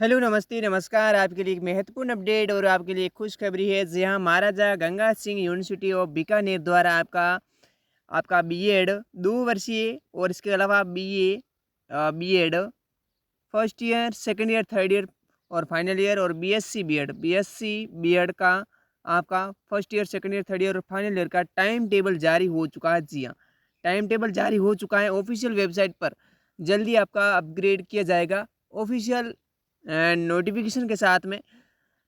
Hello, नमस्ते, नमस्कार। आपके लिए एक महत्वपूर्ण अपडेट और आपके लिए एक खुशखबरी है। जी हाँ, महाराजा गंगा सिंह यूनिवर्सिटी ऑफ बीकानेर द्वारा आपका आपका बीएड 2 वर्षीय और इसके अलावा BEd first year, second year, third year और फाइनल ईयर और बीएससी बीएड का आपका first year, second year, third year और फाइनल ईयर का टाइम टेबल जारी हो चुका है। जी हाँ, टाइम टेबल जारी हो चुका है ऑफिशियल वेबसाइट पर। जल्दी आपका अपग्रेड किया जाएगा ऑफिशियल नोटिफिकेशन के साथ में।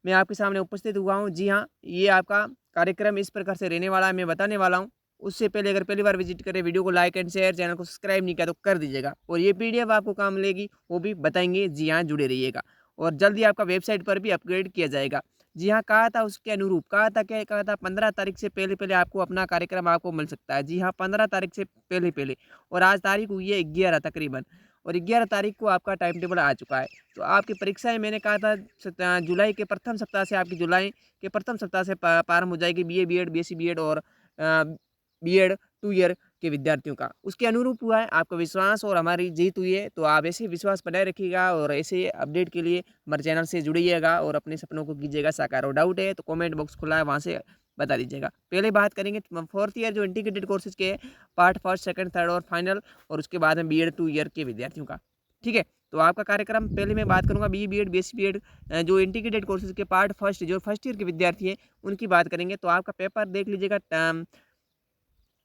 मैं आपके सामने उपस्थित हुआ हूँ। जी हाँ, ये आपका कार्यक्रम इस प्रकार से रहने वाला है, मैं बताने वाला हूँ। उससे पहले अगर पहली बार विजिट करें, वीडियो को लाइक एंड शेयर, चैनल को सब्सक्राइब नहीं किया तो कर दीजिएगा। और ये पीडीएफ आपको काम मिलेगी, वो भी बताएंगे। जी हाँ, जुड़े रहिएगा। और जल्दी आपका वेबसाइट पर भी अपग्रेड किया जाएगा। जी हाँ, कहा था उसके अनुरूप, कहा था क्या कहा था, 15 तारीख से पहले पहले आपको अपना कार्यक्रम आपको मिल सकता है। जी हाँ, 15 तारीख से पहले पहले। और आज तारीख हुई है 11 तकरीबन, और 11 तारीख को आपका टाइम टेबल आ चुका है। तो आपकी परीक्षाएं मैंने कहा था जुलाई के प्रथम सप्ताह से, आपकी जुलाई के प्रथम सप्ताह से प्रारंभ हो जाएगी। बीए बीएड बीएससी बीएड और बीएड 2 ईयर के विद्यार्थियों का। उसके अनुरूप हुआ है, आपका विश्वास और हमारी जीत हुई है। तो आप ऐसे विश्वास बनाए रखिएगा और ऐसे अपडेट के लिए हमारे चैनल से जुड़िएगा और अपने सपनों को कीजिएगा साकार। और डाउट है तो कमेंट बॉक्स खुला है, वहाँ से बता दीजिएगा। पहले बात करेंगे फोर्थ ईयर जो इंटीग्रेटेड कोर्सेज के पार्ट फर्स्ट, सेकंड, थर्ड और फाइनल, और उसके बाद में बीएड 2 ईयर के विद्यार्थियों का। ठीक है, तो आपका कार्यक्रम पहले मैं बात करूंगा बीएड बीएससी बीएड जो इंटीग्रेटेड कोर्सेज के पार्ट फर्स्ट, जो फर्स्ट ईयर के विद्यार्थी हैं उनकी बात करेंगे। तो आपका पेपर देख लीजिएगा,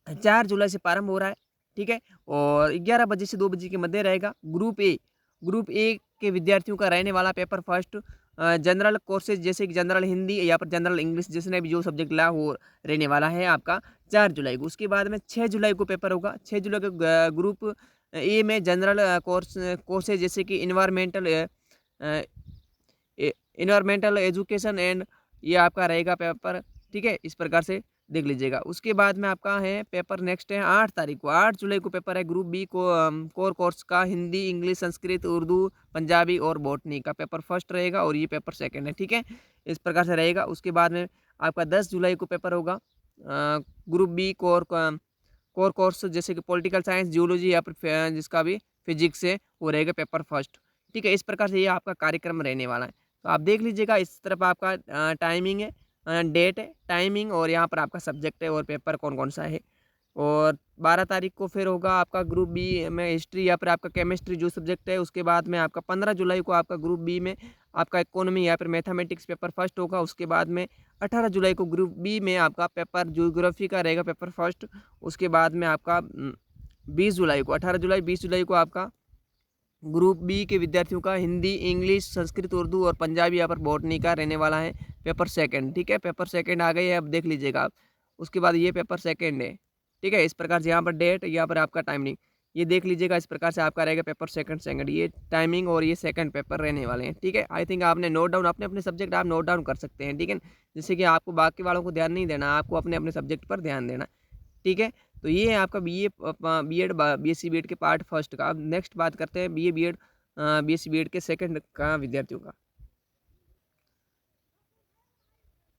4 जुलाई से प्रारंभ हो रहा है। ठीक है, और 11 बजे से 2 बजे के मध्य रहेगा। ग्रुप ए के विद्यार्थियों का रहने वाला पेपर फर्स्ट जनरल कोर्सेज जैसे कि जनरल हिंदी या फिर जनरल इंग्लिश, जिसने भी जो सब्जेक्ट ला वो रहने वाला है आपका 4 जुलाई को। उसके बाद में 6 जुलाई को पेपर होगा। 6 जुलाई को ग्रुप ए में जनरल कोर्सेज जैसे कि इन्वायरमेंटल एजुकेशन एंड, ये आपका रहेगा पेपर। ठीक है, इस प्रकार से देख लीजिएगा। उसके बाद में आपका है पेपर नेक्स्ट है 8 तारीख को, 8 जुलाई को पेपर है ग्रुप बी को कोर कोर्स का हिंदी, इंग्लिश, संस्कृत, उर्दू, पंजाबी और बॉटनी का पेपर फर्स्ट रहेगा और ये पेपर सेकंड है। ठीक है, इस प्रकार से रहेगा। उसके बाद में आपका 10 जुलाई को पेपर होगा ग्रुप बी कोर कोर्स जैसे कि पॉलिटिकल साइंस, जियोलॉजी या फिर जिसका भी फिजिक्स है वो रहेगा पेपर फर्स्ट। ठीक है, इस प्रकार से ये आपका कार्यक्रम रहने वाला है। तो आप देख लीजिएगा, इस तरफ आपका टाइमिंग है, डेट है, टाइमिंग, और यहाँ पर आपका सब्जेक्ट है और पेपर कौन कौन सा है। और 12 तारीख को फिर होगा आपका ग्रुप बी में हिस्ट्री या फिर आपका केमिस्ट्री जो सब्जेक्ट है। उसके बाद में आपका 15 जुलाई को आपका ग्रुप बी में आपका इकोनॉमी या फिर मैथमेटिक्स पेपर फर्स्ट होगा। उसके बाद में 18 जुलाई को ग्रुप बी में आपका पेपर ज्योग्राफी का रहेगा पेपर फर्स्ट। उसके बाद में आपका 20 जुलाई को, 18 जुलाई 20 जुलाई को आपका ग्रुप बी के विद्यार्थियों का हिंदी, इंग्लिश, संस्कृत, उर्दू और पंजाबी यहाँ पर बॉटनी का रहने वाला है पेपर सेकंड। ठीक है, पेपर सेकंड आ गई है, अब देख लीजिएगा आप। उसके बाद ये पेपर सेकंड है। ठीक है, इस प्रकार से यहाँ पर डेट, यहाँ पर आपका टाइमिंग, ये देख लीजिएगा। इस प्रकार से आपका रहेगा पेपर सेकंड, ये टाइमिंग और ये सेकंड पेपर रहने वाले हैं। ठीक है, आई थिंक आपने नोट डाउन, अपने अपने सब्जेक्ट आप नोट डाउन कर सकते हैं। ठीक है, जैसे कि आपको बाकी वालों को ध्यान नहीं देना, आपको अपने अपने सब्जेक्ट पर ध्यान देना। ठीक है, तो ये है आपका बीएड बीएससी बीएड के पार्ट फर्स्ट का। अब नेक्स्ट बात करते हैं बीए बीएड बीएससी बीएड के सेकंड का विद्यार्थियों का।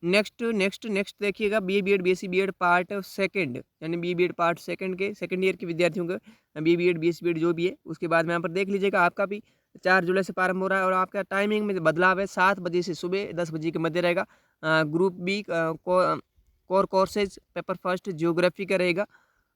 नेक्स्ट नेक्स्ट नेक्स्ट देखिएगा, BA BEd BSc BEd part second, यानी बीए बीएड पार्ट सेकंड के सेकंड ईयर के विद्यार्थियों का बीए बीएड बीएससी बीएड जो भी है। उसके बाद में यहाँ पर देख लीजिएगा, आपका भी 4 जुलाई से प्रारंभ हो रहा है और आपका टाइमिंग में बदलाव है। 7 बजे से सुबह 10 बजे के मध्य रहेगा। Group B core courses paper first geography का रहेगा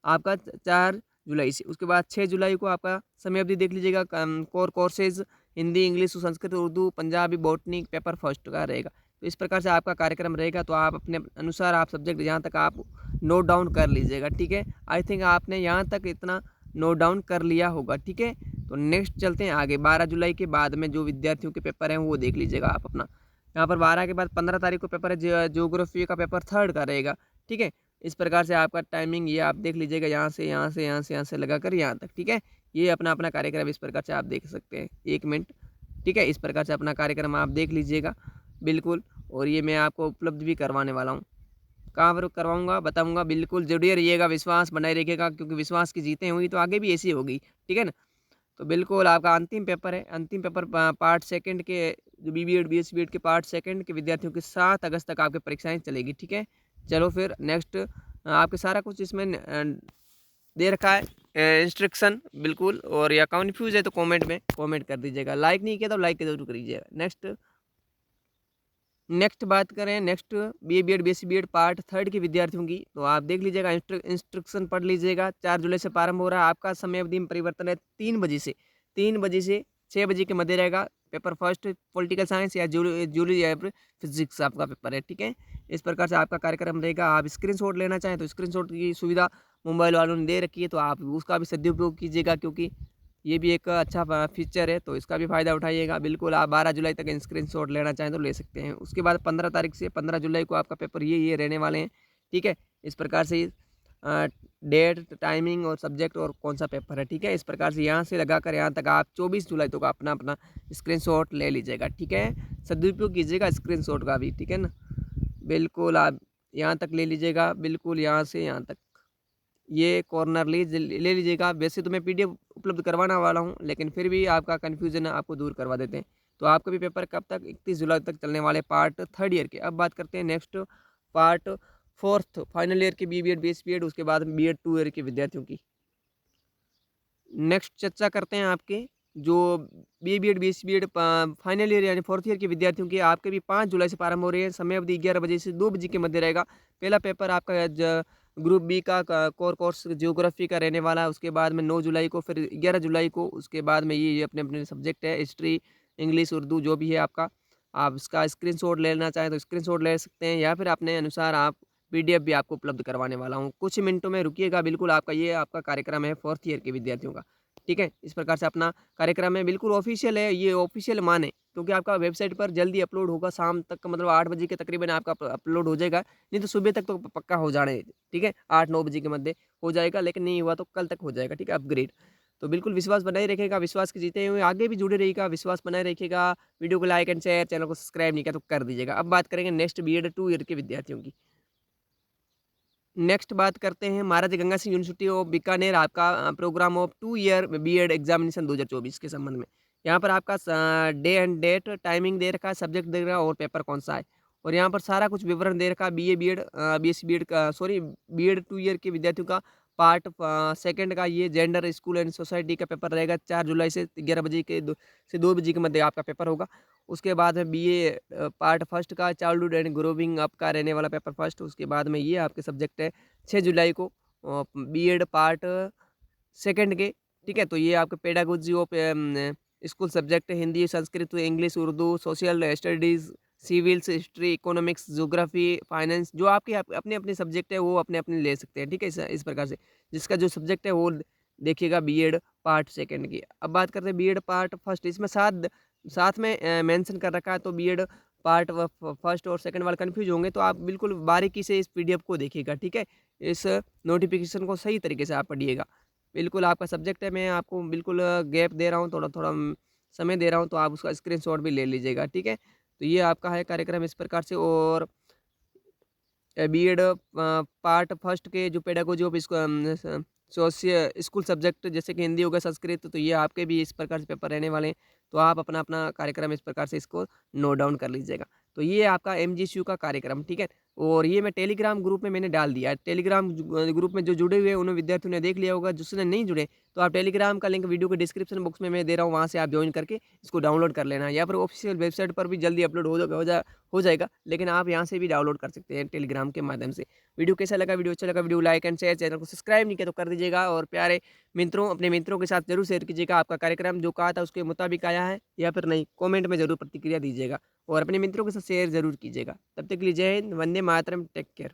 आपका 4 जुलाई से। उसके बाद 6 जुलाई को आपका समय अवधि देख लीजिएगा, core courses Hindi, English, Sanskrit, Urdu, Punjabi, botany paper first का रहेगा। तो इस प्रकार से आपका कार्यक्रम रहेगा। तो आप अपने अनुसार आप सब्जेक्ट यहाँ तक आप नोट डाउन कर लीजिएगा। ठीक है, आई थिंक आपने यहाँ तक इतना नोट डाउन कर लिया होगा। ठीक है, तो नेक्स्ट चलते हैं आगे। 12 जुलाई के बाद में जो विद्यार्थियों के पेपर हैं वो देख लीजिएगा आप अपना। यहाँ पर 12 के बाद 15 तारीख को पेपर है ज्योग्राफी का पेपर थर्ड का रहेगा। ठीक है, इस प्रकार से आपका टाइमिंग ये आप देख लीजिएगा, यहाँ से यहाँ से यहाँ से यहाँ से लगाकर यहाँ तक। ठीक है, ये अपना अपना कार्यक्रम इस प्रकार से आप देख सकते हैं। 1 मिनट। ठीक है, इस प्रकार से अपना कार्यक्रम आप देख लीजिएगा बिल्कुल। और ये मैं आपको उपलब्ध भी करवाने वाला हूँ। कहाँ पर करवाऊँगा बताऊँगा, बिल्कुल जुड़े रहिएगा, विश्वास बनाए रखिएगा, क्योंकि विश्वास की जीतें हुई तो आगे भी ऐसी होगी। ठीक है ना, तो बिल्कुल आपका अंतिम पेपर है। अंतिम पेपर पार्ट सेकंड के जो बीबीएड बीएससी बीएड के पार्ट सेकंड के विद्यार्थियों के 7 अगस्त तक आपकी परीक्षाएं चलेगी। ठीक है, चलो फिर नेक्स्ट आपके सारा कुछ इसमें दे रखा है। इंस्ट्रक्शन बिल्कुल। और या कन्फ्यूज है तो कमेंट में कमेंट कर दीजिएगा। लाइक नहीं किया तो लाइक जरूर करिएगा। नेक्स्ट बात करें, next BEd BSc BEd part 3 के विद्यार्थियों की, तो आप देख लीजिएगा, इंस्ट्रक्शन पढ़ लीजिएगा। 4 जुलाई से प्रारंभ हो रहा है। आपका समय अवधि में परिवर्तन है 3 बजे से 6 बजे के मध्य रहेगा। पेपर फर्स्ट पॉलिटिकल साइंस या जूलॉजी या फिर फिजिक्स आपका पेपर है, ठीक है। इस प्रकार से आपका कार्यक्रम रहेगा। आप स्क्रीनशॉट लेना चाहें तो स्क्रीनशॉट की सुविधा मोबाइल वालों ने दे रखी है, तो आप उसका भी सदुपयोग कीजिएगा, क्योंकि ये भी एक अच्छा फीचर है, तो इसका भी फ़ायदा उठाइएगा। बिल्कुल आप 12 जुलाई तक स्क्रीनशॉट लेना चाहें तो ले सकते हैं। उसके बाद 15 तारीख से 15 जुलाई को आपका पेपर ये रहने वाले हैं, ठीक है। इस प्रकार से डेट, टाइमिंग और सब्जेक्ट और कौन सा पेपर है, ठीक है। इस प्रकार से यहाँ से लगा कर यहाँ तक आप 24 जुलाई तक अपना अपना स्क्रीनशॉट ले लीजिएगा, ठीक है। सदुपयोग कीजिएगा स्क्रीनशॉट का भी, ठीक है ना। बिल्कुल आप यहाँ तक ले लीजिएगा, बिल्कुल यहाँ से यहाँ तक ये कॉर्नर ले लीजिएगा। वैसे तो मैं PDF उपलब्ध करवाना वाला हूँ, लेकिन फिर भी आपका कन्फ्यूज़न आपको दूर करवा देते हैं। तो आपका भी पेपर कब तक, 31 जुलाई तक चलने वाले पार्ट 3 ईयर के। अब बात करते हैं next part 4th final year के BEd BSc BEd, उसके बाद BEd 2 ईयर के विद्यार्थियों की। नेक्स्ट चर्चा करते हैं आपके जो BEd BSc BEd final year यानी 4th ईयर के विद्यार्थियों की। आपके भी 5 जुलाई से प्रारंभ हो रही है। समय अवधि 11 बजे से 2 बजे के मध्य रहेगा। पहला पेपर आपका ग्रुप बी का कोर कोर्स जियोग्राफी का रहने वाला है। उसके बाद में 9 जुलाई को, फिर 11 जुलाई को। उसके बाद में ये अपने अपने सब्जेक्ट है, हिस्ट्री, इंग्लिश, उर्दू जो भी है आपका। आप इसका स्क्रीनशॉट लेना चाहें तो स्क्रीनशॉट ले सकते हैं, या फिर अपने अनुसार आप PDF भी आपको उपलब्ध करवाने वाला हूँ। कुछ मिनटों में रुकिएगा। बिल्कुल आपका ये आपका कार्यक्रम है 4th ईयर के विद्यार्थियों का, ठीक है। इस प्रकार से अपना कार्यक्रम है, बिल्कुल ऑफिशियल है, ये ऑफिशियल माने, क्योंकि आपका वेबसाइट पर जल्दी अपलोड होगा। शाम तक मतलब 8 बजे के तकरीबन आपका अपलोड हो जाएगा, नहीं तो सुबह तक तो पक्का हो जाने, ठीक है। 8-9 बजे के मध्य हो जाएगा, लेकिन नहीं हुआ तो कल तक हो जाएगा, ठीक है, अपग्रेड। तो बिल्कुल विश्वास बनाए रखेगा, विश्वास के जीते हुए आगे भी जुड़े रहिएगा, विश्वास बनाए रखिएगा। वीडियो को लाइक एंड शेयर, चैनल को सब्सक्राइब नहीं किया तो कर दीजिएगा। अब बात करेंगे नेक्स्ट BEd 2 ईयर के विद्यार्थियों की। नेक्स्ट बात करते हैं महाराजा गंगा सिंह यूनिवर्सिटी ऑफ बीकानेर, आपका program of 2 year BEd examination 2024 के संबंध में। यहाँ पर आपका डे एंड डेट, टाइमिंग दे रखा है, सब्जेक्ट दे रखा है और पेपर कौन सा है। और यहाँ पर सारा कुछ विवरण दे रखा है। BEd BSc BEd का, सॉरी, BEd 2 ईयर के विद्यार्थियों का पार्ट 2 का ये जेंडर, स्कूल एंड सोसाइटी का पेपर रहेगा। 4 जुलाई से 11 बजे के से 2 बजे के मध्य आपका पेपर होगा। उसके बाद में BA पार्ट 1 का चाइल्डहुड एंड ग्रोविंग अप का रहने वाला पेपर फर्स्ट। उसके बाद में ये आपके सब्जेक्ट है 6 जुलाई को BEd पार्ट 2 के, ठीक है। तो ये आपके पेडागोजी ऑफ स्कूल सब्जेक्ट है, Hindi, Sanskrit, English, Urdu, social studies, civils, history, economics, geography, finance, जो आपके अपने अपने सब्जेक्ट है वो अपने अपने ले सकते हैं, ठीक है। इस प्रकार से जिसका जो सब्जेक्ट है वो देखिएगा BEd पार्ट 2 की। अब बात करते हैं BEd पार्ट 1, इसमें साथ में मेंशन कर रखा है, तो BEd पार्ट 1 और 2 वाले कन्फ्यूज होंगे, तो आप बिल्कुल बारीकी से इस PDF को देखिएगा, ठीक है। इस नोटिफिकेशन को सही तरीके से आप पढ़िएगा। बिल्कुल आपका सब्जेक्ट है, मैं आपको बिल्कुल गैप दे रहा हूँ, थोड़ा थोड़ा समय दे रहा हूँ, तो आप उसका स्क्रीनशॉट भी ले लीजिएगा, ठीक है। तो ये आपका है कार्यक्रम इस प्रकार से। और BEd पार्ट 1 के जो पेडागोजी ऑफ स्कूल सब्जेक्ट, जैसे कि हिंदी हो गया, संस्कृत, तो ये आपके भी इस प्रकार से पेपर रहने वाले हैं। तो आप अपना अपना कार्यक्रम इस प्रकार से इसको नोट डाउन कर लीजिएगा। तो ये आपका MGCU का कार्यक्रम, ठीक है। और ये मैं टेलीग्राम ग्रुप में मैंने डाल दिया है। टेलीग्राम ग्रुप में जो जुड़े हुए हैं उन विद्यार्थियों ने देख लिया होगा। जिसने नहीं जुड़े तो आप टेलीग्राम का लिंक वीडियो के डिस्क्रिप्शन बॉक्स में मैं दे रहा हूँ, वहाँ से आप ज्वाइन करके इसको डाउनलोड कर लेना। या फिर ऑफिशियल वेबसाइट पर भी जल्दी अपलोड हो जाएगा, लेकिन आप यहाँ से भी डाउनलोड कर सकते हैं टेलीग्राम के माध्यम से। वीडियो कैसा लगा, वीडियो अच्छा लगा, video like and share, channel को सब्सक्राइब नहीं किया तो कर दीजिएगा। और प्यारे मित्रों, अपने मित्रों के साथ जरूर शेयर कीजिएगा। आपका कार्यक्रम जो कहा था उसके मुताबिक आया है या फिर नहीं, कमेंट में जरूर प्रतिक्रिया दीजिएगा। और अपने मित्रों के साथ शेयर जरूर कीजिएगा। तब तक के लिए जय हिंद, वंदे मातरम, टेक केयर।